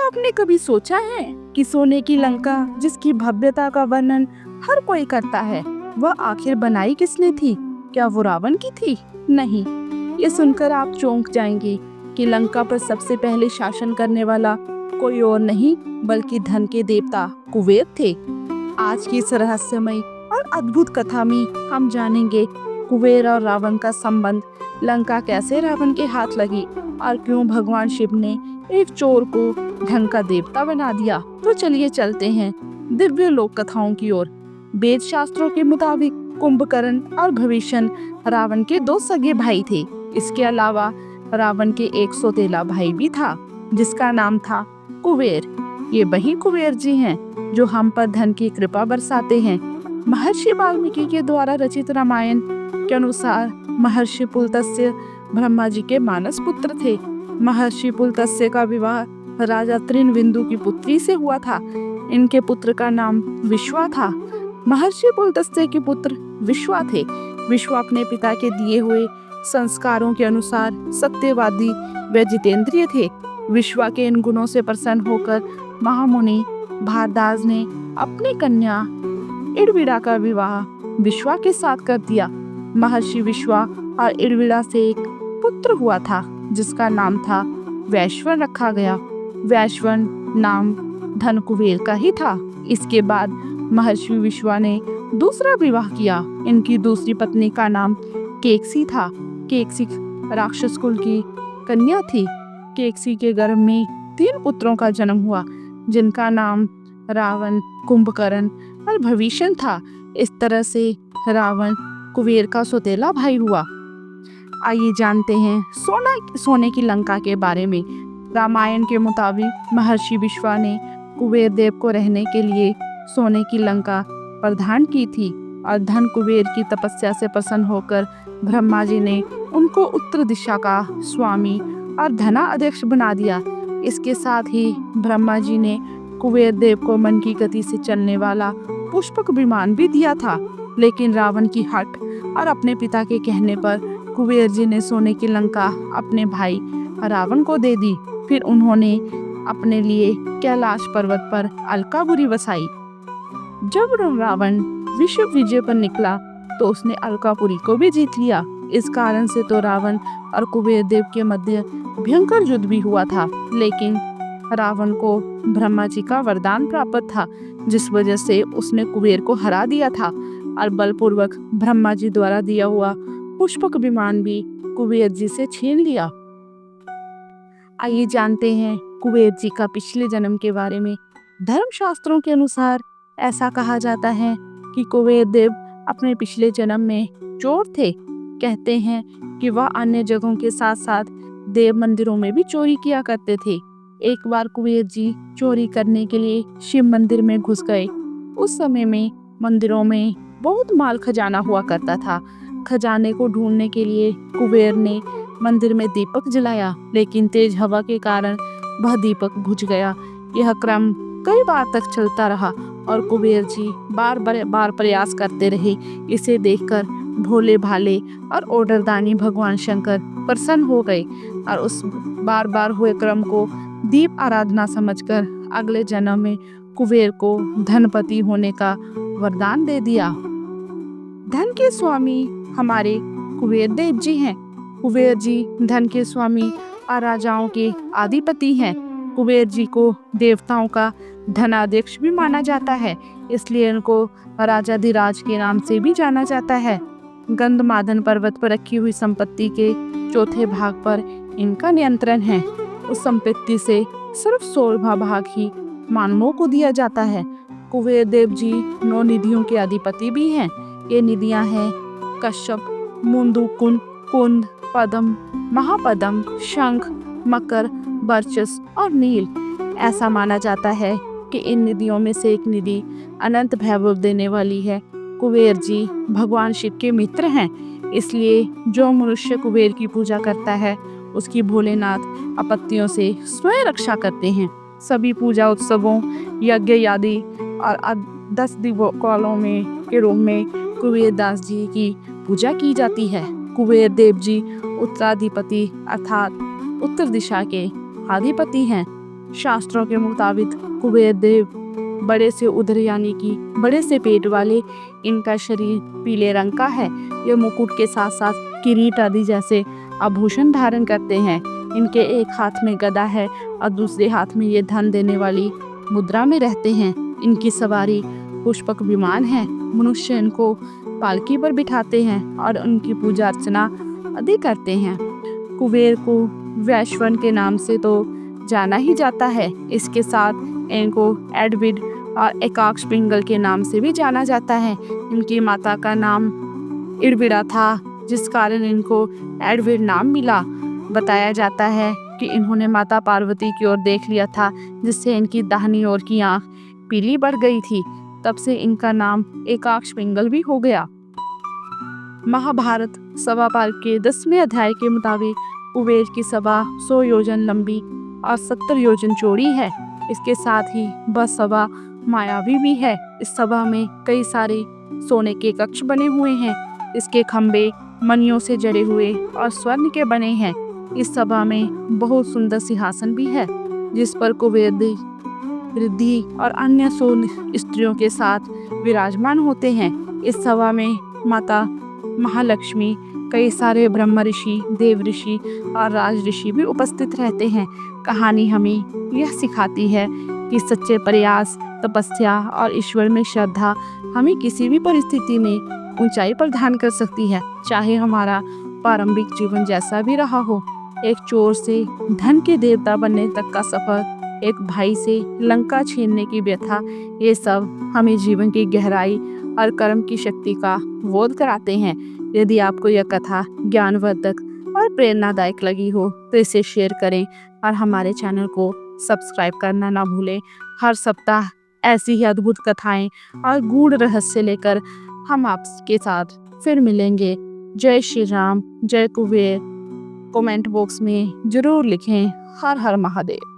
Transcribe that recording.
आपने कभी सोचा है कि सोने की लंका जिसकी भव्यता का वर्णन हर कोई करता है, वह आखिर बनाई किसने थी? क्या वो रावण की थी? नहीं, ये सुनकर आप चौंक जाएंगे कि लंका पर सबसे पहले शासन करने वाला कोई और नहीं बल्कि धन के देवता कुबेर थे। आज की इस रहस्यमय और अद्भुत कथा में हम जानेंगे कुबेर और रावण का संबंध, लंका कैसे रावण के हाथ लगी और क्यों भगवान शिव ने एक चोर को धन का देवता बना दिया। तो चलिए चलते हैं दिव्य लोक कथाओं की ओर। वेद शास्त्रों के मुताबिक कुंभकर्ण और भविष्य रावण के दो सगे भाई थे। इसके अलावा रावण के एक सौतेला भाई भी था जिसका नाम था कुबेर। ये वही कुबेर जी हैं जो हम पर धन की कृपा बरसाते हैं। महर्षि वाल्मीकि के द्वारा रचित रामायण के अनुसार महर्षि पुलत्स्य ब्रह्मा जी के मानस पुत्र थे। महर्षि पुलत्स्य का विवाह राजा तृणबिंदु की पुत्री से हुआ था। इनके पुत्र का नाम विश्वा था। महर्षि पुलत्स्य के पुत्र विश्वा थे। विश्वा अपने पिता के दिए हुए संस्कारों के अनुसार सत्यवादी व जितेंद्रिय थे। विश्वा के इन गुणों से प्रसन्न होकर महामुनि भारद्वाज ने अपनी कन्या इड़विड़ा का विवाह विश्वा के साथ कर दिया। महर्षि विश्वा और इड़विड़ा से एक पुत्र हुआ था जिसका नाम था वैश्वन रखा गया। वैश्वन नाम धन कुबेर का ही था। इसके बाद महर्षि विश्वा ने दूसरा विवाह किया। इनकी दूसरी पत्नी का नाम केकसी था। केकसी राक्षस कुल की कन्या थी। केकसी के गर्भ में 3 पुत्रों का जन्म हुआ जिनका नाम रावण, कुंभकर्ण और भविष्य था। इस तरह से रावण कुबेर का सौतेला भाई हुआ। आइए जानते हैं सोने की लंका के बारे में। रामायण के मुताबिक महर्षि विश्वा ने कुबेर देव को रहने के लिए सोने की लंका प्रदान की थी और धन कुबेर की तपस्या से प्रसन्न होकर ब्रह्मा जी ने उनको उत्तर दिशा का स्वामी और धना अध्यक्ष बना दिया। इसके साथ ही ब्रह्मा जी ने कुबेर देव को मन की गति से चलने वाला पुष्पक विमान भी दिया था। लेकिन रावण की हट और अपने पिता के कहने पर कुबेर जी ने सोने की लंका अपने भाई रावण को दे दी। फिर उन्होंने अपने लिए कैलाश पर्वत पर अलकापुरी बसाई। जब रावण विश्व विजय पर निकला तो उसने अलकापुरी को भी जीत लिया। इस कारण से तो रावण और कुबेर देव के मध्य भयंकर युद्ध भी हुआ था। लेकिन रावण को ब्रह्मा जी का वरदान प्राप्त था जिस वजह से उसने कुबेर को हरा दिया था और बलपूर्वक ब्रह्मा जी द्वारा दिया हुआ पुष्पक विमान भी कुबेर जी से छीन लिया। आइए जानते हैं कुबेर जी का पिछले जन्म के बारे में। धर्मशास्त्रों के अनुसार ऐसा कहा जाता है कि कुबेर देव अपने पिछले जन्म में चोर थे। कहते हैं कि वह अन्य जगहों के साथ साथ देव मंदिरों में भी चोरी किया करते थे। एक बार कुबेर जी चोरी करने के लिए शिव मंदिर में घुस गए। उस समय में मंदिरों में बहुत माल खजाना हुआ करता था। खजाने को ढूंढने के लिए कुबेर ने मंदिर में दीपक जलाया, लेकिन तेज हवा के कारण वह दीपक बुझ गया। यह क्रम कई बार तक चलता रहा और कुबेर जी बार प्रयास करते रहे। इसे देखकर भोले भाले और ओडरदानी भगवान शंकर प्रसन्न हो गए और उस बार हुए क्रम को दीप आराधना समझकर अगले जन्म में कुबेर को धनपति होने का वरदान दे दिया। धन के स्वामी हमारे कुबेर देव जी हैं। कुबेर जी धन के स्वामी और राजाओं के आदिपति हैं। कुबेर जी को देवताओं का धनाध्यक्ष भी माना जाता है, इसलिए इनको राजाधिराज के नाम से भी जाना जाता है। गंधमादन पर्वत पर रखी हुई संपत्ति के चौथे भाग पर इनका नियंत्रण है। उस संपत्ति से सिर्फ 16वां भाग ही मानवों को दिया जाता है। कुबेर देव जी 9 निधियों के अधिपति भी हैं। ये निधियां हैं कश्यप, मुंडुकुन, कुंद, पद्म, महापद्म, शंख, मकर, बर्चस और नील। ऐसा माना जाता है कि इन निधियों में से एक निधि अनंत वैभव देने वाली है। कुबेर जी भगवान शिव के मित्र हैं, इसलिए जो मनुष्य कुबेर की पूजा करता है उसकी भोलेनाथ आपत्तियों से स्वयं रक्षा करते हैं। सभी पूजा उत्सवों, यज्ञ आदि और 10 दिवकालों में के रूप में कुबेर दास जी की पूजा की जाती है। कुबेर देव जी उत्तराधिपति अर्थात उत्तर दिशा के अधिपति हैं। शास्त्रों के मुताबिक कुबेर देव बड़े से उदर यानी कि बड़े से पेट वाले, इनका शरीर पीले रंग का है। ये मुकुट के साथ साथ किरीट आदि जैसे आभूषण धारण करते हैं। इनके एक हाथ में गदा है और दूसरे हाथ में ये धन देने वाली मुद्रा में रहते हैं। इनकी सवारी पुष्पक विमान है। मनुष्य इनको पालकी पर बिठाते हैं और उनकी पूजा अर्चना आदि करते हैं। कुबेर को वैश्वन के नाम से तो जाना ही जाता है। इसके साथ इनको एडविड और एकाक्ष पिंगल के नाम से भी जाना जाता है। इनकी माता का नाम इड़विड़ा था, जिस कारण इनको एडविड नाम मिला। बताया जाता है कि इन्होंने माता पार्वती की ओर देख लिया था, जिससे इनकी दाहिनी ओर की आंख पीली बढ़ गई थी। तब से इनका नाम एकाक्ष पिंगल भी हो गया। महाभारत सभा पार्व के 10वें अध्याय के मुताबिक कुबेर की सभा 100 योजन लंबी और 70 योजन चौड़ी है। इसके साथ ही वह सभा मायावी भी है। इस सभा में कई सारे सोने के कक्ष बने हुए हैं। इसके खंबे मणियों से जड़े हुए और स्वर्ण के बने हैं। इस सभा में बहुत सुंदर सिंहासन भी है, जिस पर कुबेर देव रिद्धि और अन्य 100 स्त्रियों के साथ विराजमान होते हैं। इस सभा में माता महालक्ष्मी, कई सारे ब्रह्म ऋषि, देव ऋषि और राज ऋषि भी उपस्थित रहते हैं। कहानी हमें यह सिखाती है कि सच्चे प्रयास, तपस्या और ईश्वर में श्रद्धा हमें किसी भी परिस्थिति में ऊंचाई प्रदान कर सकती है, चाहे हमारा प्रारंभिक जीवन जैसा भी रहा हो। एक चोर से धन के देवता बनने तक का सफर, एक भाई से लंका छीनने की व्यथा, ये सब हमें जीवन की गहराई और कर्म की शक्ति का बोध कराते हैं। यदि आपको यह कथा ज्ञानवर्धक और प्रेरणादायक लगी हो तो इसे शेयर करें और हमारे चैनल को सब्सक्राइब करना ना भूलें। हर सप्ताह ऐसी ही अद्भुत कथाएं और गूढ़ रहस्य लेकर हम आपके साथ फिर मिलेंगे। जय श्री राम, जय कुबेर। कमेंट बॉक्स में जरूर लिखें। हर हर महादेव।